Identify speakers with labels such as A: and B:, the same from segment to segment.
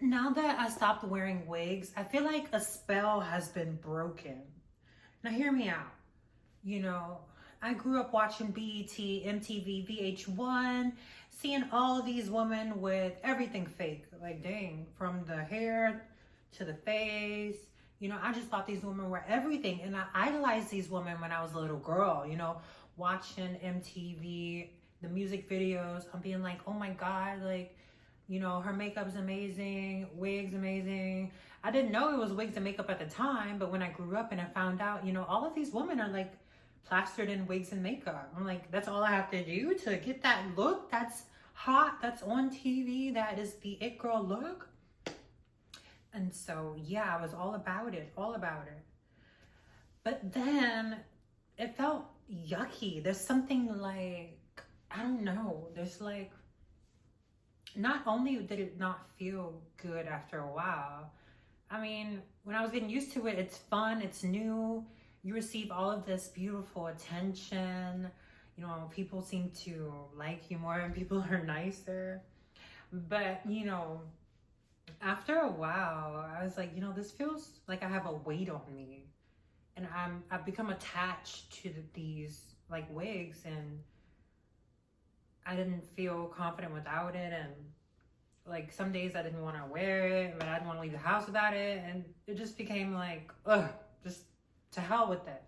A: Now that I stopped wearing wigs, I feel like a spell has been broken. Now, hear me out. You know, I grew up watching BET, MTV, VH1, seeing all these women with everything fake. Like, dang, from the hair to the face. You know, I just thought these women were everything. And I idolized these women when I was a little girl, you know, watching MTV, the music videos. I'm being like, oh my God, like, you know, her makeup's amazing, wigs amazing. I didn't know it was wigs and makeup at the time, but when I grew up and I found out, you know, all of these women are like plastered in wigs and makeup. I'm like, that's all I have to do to get that look that's hot, that's on TV, that is the it girl look. And so, yeah, I was all about it, all about it. But then it felt yucky. There's something like, I don't know, there's like, not only did it not feel good after a while, I mean, when I was getting used to it, it's fun, it's new, you receive all of this beautiful attention, you know, people seem to like you more and people are nicer. But, you know, after a while, I was like, you know, this feels like I have a weight on me. And I've become attached to these like wigs, and I didn't feel confident without it. And like some days I didn't want to wear it, but I didn't want to leave the house without it. And it just became like, ugh, just to hell with it.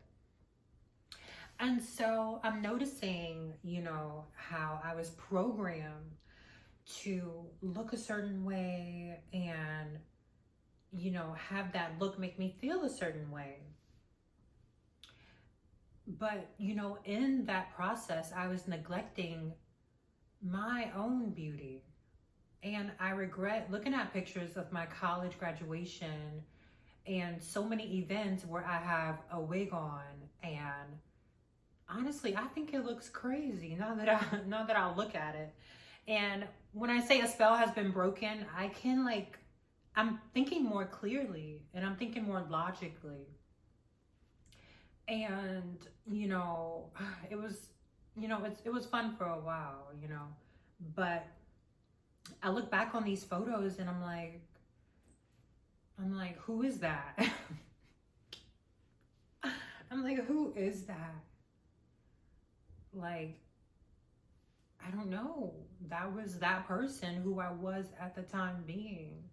A: And so I'm noticing, you know, how I was programmed to look a certain way and, you know, have that look make me feel a certain way. But, you know, in that process, I was neglecting my own beauty. And I regret looking at pictures of my college graduation and so many events where I have a wig on, and honestly, I think it looks crazy now that I look at it. And when I say a spell has been broken, I can like, I'm thinking more clearly and I'm thinking more logically. And, you know, it was, you know, it was fun for a while, you know, but I look back on these photos and I'm like, who is that? I'm like, who is that? Like, I don't know. That was that person who I was at the time being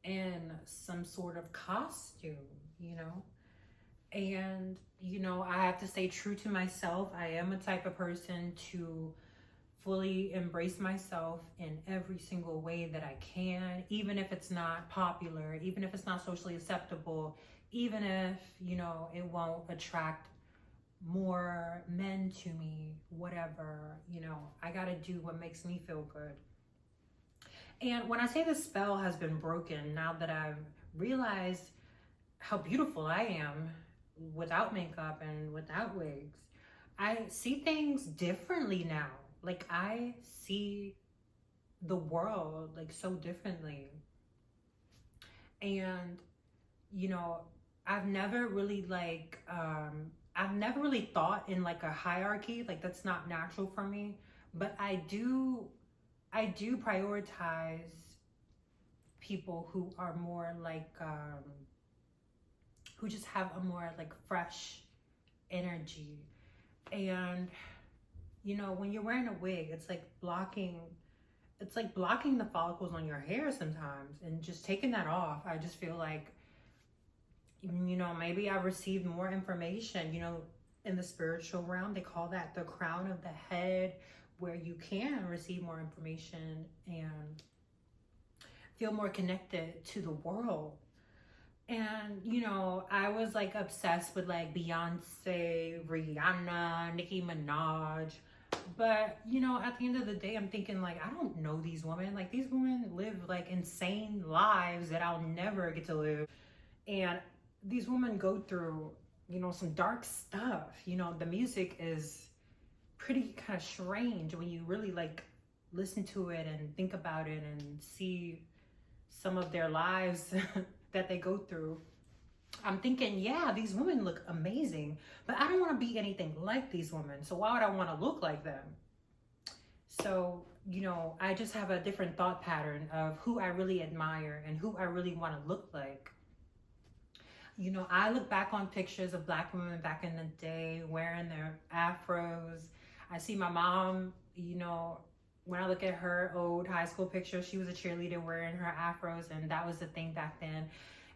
A: in some sort of costume, you know? And, you know, I have to stay true to myself. I am a type of person to fully embrace myself in every single way that I can, even if it's not popular, even if it's not socially acceptable, even if, you know, it won't attract more men to me, whatever, you know, I gotta do what makes me feel good. And when I say the spell has been broken, now that I've realized how beautiful I am without makeup and without wigs, I see things differently now. Like, I see the world like so differently. And, you know, I've never really like, I've never really thought in like a hierarchy, like that's not natural for me, but I do prioritize people who are more like, who just have a more like fresh energy. And, you know, when you're wearing a wig, it's like blocking the follicles on your hair sometimes, and just taking that off, I just feel like, you know, maybe I've received more information. You know, in the spiritual realm, they call that the crown of the head, where you can receive more information and feel more connected to the world. And, you know, I was like obsessed with like Beyonce, Rihanna, Nicki Minaj. But, you know, at the end of the day, I'm thinking like, I don't know these women. Like, these women live like insane lives that I'll never get to live. And these women go through, you know, some dark stuff. You know, the music is pretty kind of strange when you really like listen to it and think about it and see some of their lives that they go through. I'm thinking, yeah, these women look amazing, but I don't want to be anything like these women. So why would I want to look like them? So you know, I just have a different thought pattern of who I really admire and who I really want to look like. You know, I look back on pictures of Black women back in the day wearing their afros. I see my mom, you know, when I look at her old high school pictures, she was a cheerleader wearing her afros, and that was the thing back then.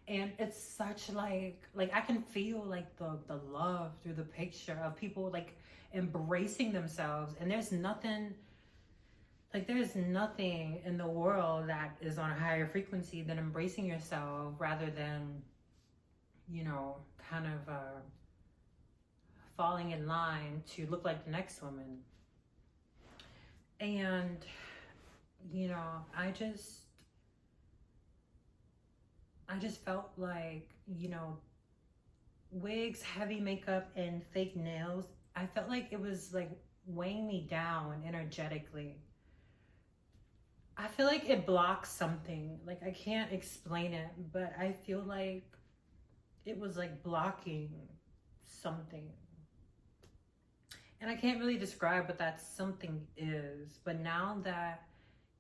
A: And it's such like I can feel like the love through the picture of people like embracing themselves. And there's nothing in the world that is on a higher frequency than embracing yourself rather than, you know, kind of falling in line to look like the next woman. And, you know, I just felt like, you know, wigs, heavy makeup, and fake nails, I felt like it was like weighing me down energetically. I feel like it blocks something. Like, I can't explain it, but I feel like it was like blocking something. And I can't really describe what that something is. But now that,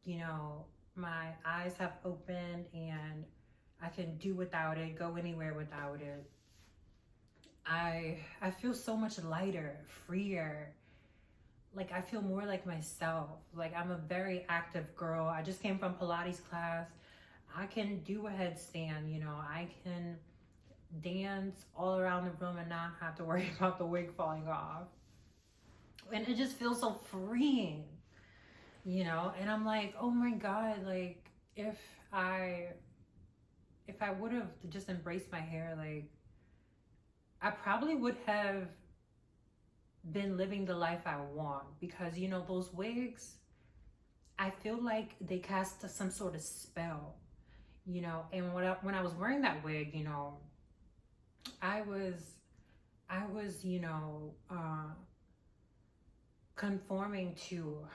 A: you know, my eyes have opened and I can do without it, go anywhere without it, I feel so much lighter, freer. Like, I feel more like myself. Like, I'm a very active girl. I just came from Pilates class. I can do a headstand, you know. I can dance all around the room and not have to worry about the wig falling off. And it just feels so freeing, you know. And I'm like, oh my God, like, if I would have just embraced my hair, like, I probably would have been living the life I want. Because, you know, those wigs, I feel like they cast some sort of spell, you know. And when I was wearing that wig, you know, I was, you know, conforming to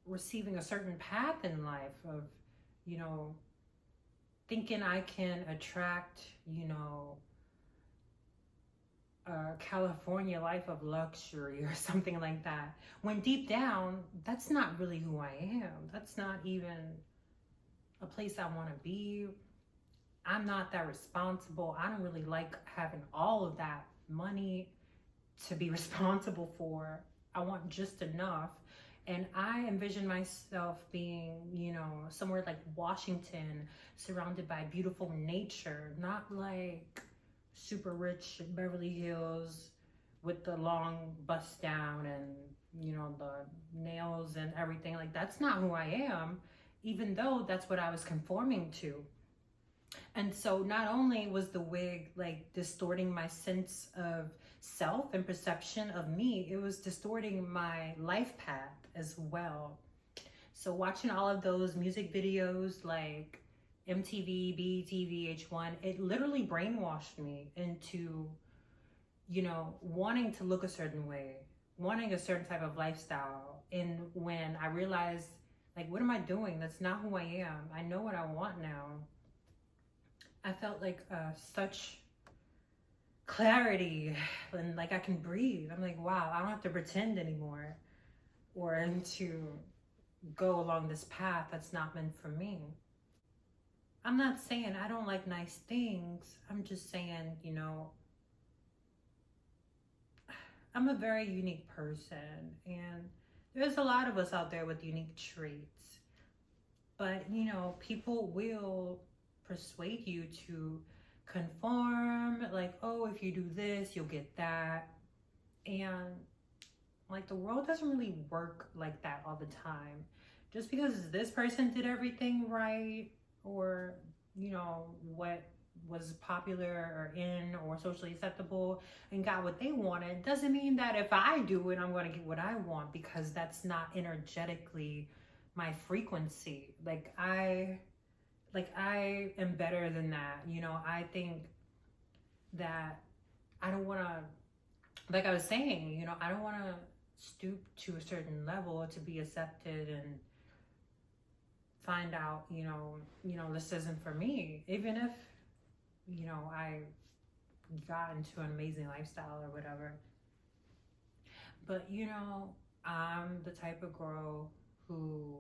A: receiving a certain path in life of, you know, thinking I can attract, you know, a California life of luxury or something like that. When deep down, that's not really who I am. That's not even a place I want to be. I'm not that responsible. I don't really like having all of that money to be responsible for. I want just enough. And I envision myself being, you know, somewhere like Washington, surrounded by beautiful nature, not like super rich Beverly Hills with the long bust down and, you know, the nails and everything. Like, that's not who I am, even though that's what I was conforming to. And so not only was the wig like distorting my sense of self and perception of me, it was distorting my life path as well. So watching all of those music videos like MTV, BET, VH1, it literally brainwashed me into, you know, wanting to look a certain way, wanting a certain type of lifestyle. And when I realized, like, what am I doing? That's not who I am. I know what I want now. I felt like such clarity, and like I can breathe. I'm like, wow, I don't have to pretend anymore or to go along this path that's not meant for me. I'm not saying I don't like nice things. I'm just saying, you know, I'm a very unique person, and there's a lot of us out there with unique traits. But, you know, people will persuade you to conform, like, oh, if you do this, you'll get that. And like, the world doesn't really work like that all the time. Just because this person did everything right, or, you know, what was popular or in or socially acceptable and got what they wanted, doesn't mean that if I do it, I'm going to get what I want, because that's not energetically my frequency. Like I am better than that. You know, I think that I don't want to, like I was saying, you know, I don't want to stoop to a certain level to be accepted and find out, you know, this isn't for me. Even if, you know, I got into an amazing lifestyle or whatever. But, you know, I'm the type of girl who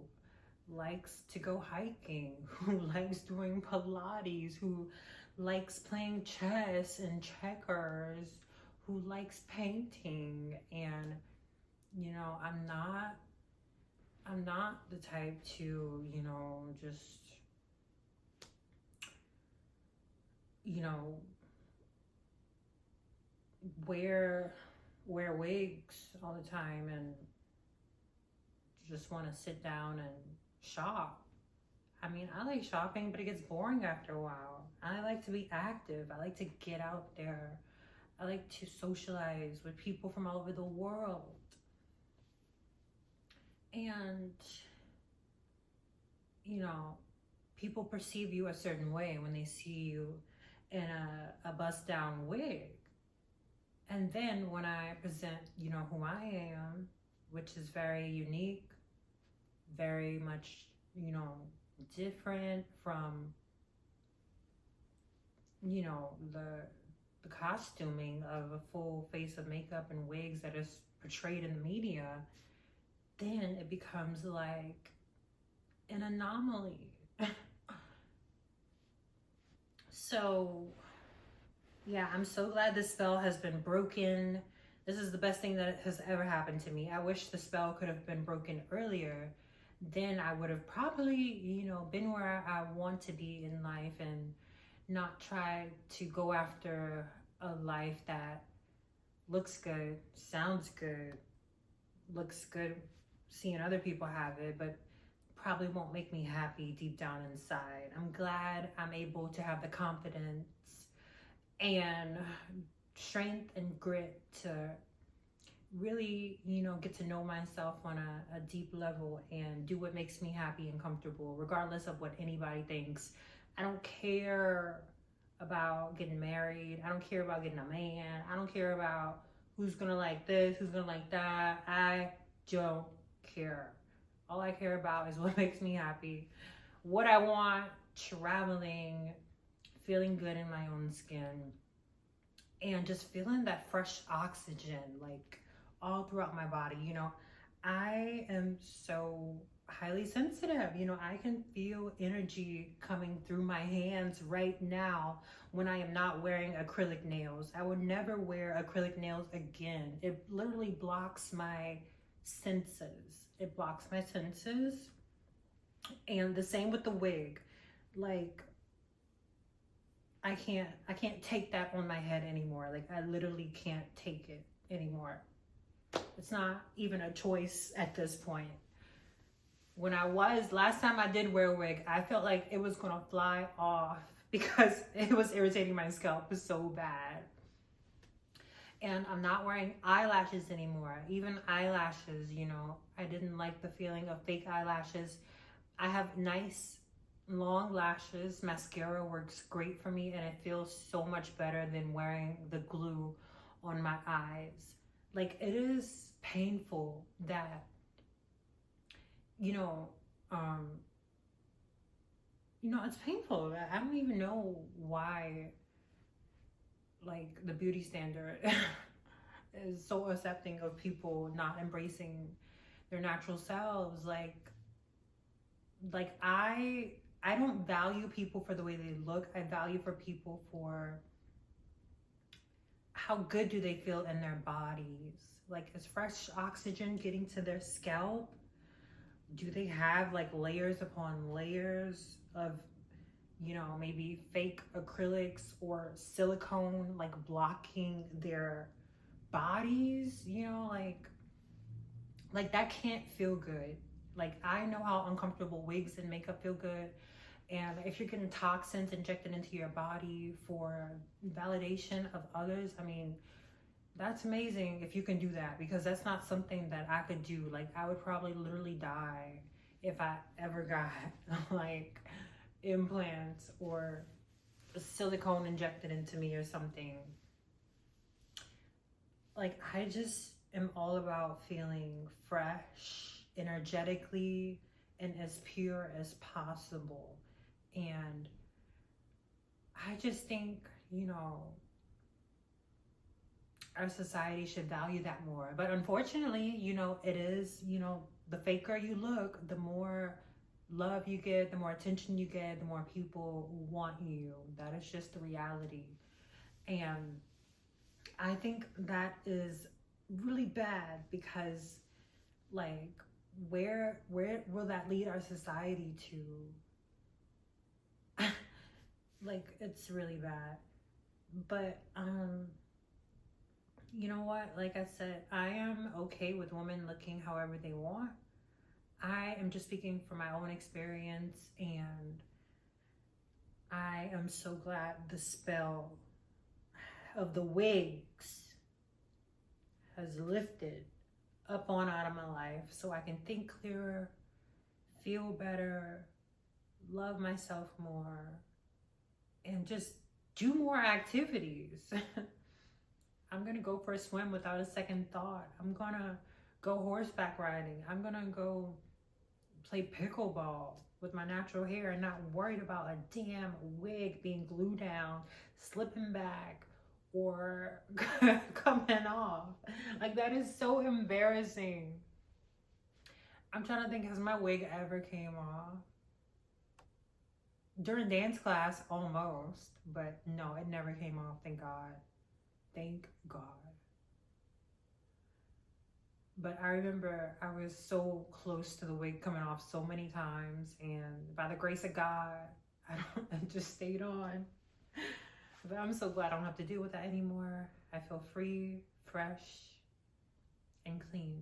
A: likes to go hiking, who likes doing Pilates, who likes playing chess and checkers, who likes painting. And, you know, I'm not the type to, you know, just, you know, wear wigs all the time and just want to sit down and shop. I mean, I like shopping, but it gets boring after a while. I like to be active. I like to get out there. I like to socialize with people from all over the world. And, you know, people perceive you a certain way when they see you in a bust down wig. And then when I present, you know, who I am, which is very unique, very much, you know, different from, you know, the costuming of a full face of makeup and wigs that is portrayed in the media, then it becomes like an anomaly. So yeah, I'm so glad this spell has been broken. This is the best thing that has ever happened to me. I wish the spell could have been broken earlier. Then I would have probably, you know, been where I want to be in life and not try to go after a life that looks good, sounds good, looks good seeing other people have it, but probably won't make me happy deep down inside. I'm glad I'm able to have the confidence and strength and grit to really, you know, get to know myself on a deep level and do what makes me happy and comfortable, regardless of what anybody thinks. I don't care about getting married. I don't care about getting a man. I don't care about who's gonna like this, who's gonna like that. I don't care. All I care about is what makes me happy, what I want, traveling, feeling good in my own skin, and just feeling that fresh oxygen like all throughout my body. You know, I am so highly sensitive. You know, I can feel energy coming through my hands right now when I am not wearing acrylic nails. I would never wear acrylic nails again. It literally blocks my senses. It blocks my senses. And the same with the wig. Like, I can't take that on my head anymore. Like, I literally can't take it anymore. It's not even a choice at this point. Last time I did wear a wig, I felt like it was gonna fly off because it was irritating my scalp so bad. And I'm not wearing eyelashes anymore. Even eyelashes, you know, I didn't like the feeling of fake eyelashes. I have nice long lashes. Mascara works great for me, and it feels so much better than wearing the glue on my eyes. Like, it is painful that, you know, it's painful. I don't even know why, like, the beauty standard is so accepting of people not embracing their natural selves. Like I don't value people for the way they look. I value for people for how good do they feel in their bodies. Like, is fresh oxygen getting to their scalp? Do they have like layers upon layers of, you know, maybe fake acrylics or silicone, like blocking their bodies? You know, like that can't feel good. Like, I know how uncomfortable wigs and makeup feel good. And if you're getting toxins injected into your body for validation of others, I mean, that's amazing if you can do that, because that's not something that I could do. Like, I would probably literally die if I ever got like implants or silicone injected into me or something. Like, I just am all about feeling fresh, energetically, and as pure as possible. And I just think, you know, our society should value that more. But unfortunately, you know, it is, you know, the faker you look, the more love you get, the more attention you get, the more people want you. That is just the reality. And I think that is really bad because, like, where will that lead our society to? Like, it's really bad. But you know what, like I said, I am okay with women looking however they want. I am just speaking from my own experience, and I am so glad the spell of the wigs has lifted up on out of my life so I can think clearer, feel better, love myself more, and just do more activities. I'm gonna go for a swim without a second thought. I'm gonna go horseback riding. I'm gonna go play pickleball with my natural hair and not worried about a damn wig being glued down, slipping back, or coming off. Like, that is so embarrassing. I'm trying to think, has my wig ever came off? During dance class, almost, but no, it never came off, thank God. Thank God. But I remember I was so close to the wig coming off so many times, and by the grace of God, I just stayed on. But I'm so glad I don't have to deal with that anymore. I feel free, fresh, and clean.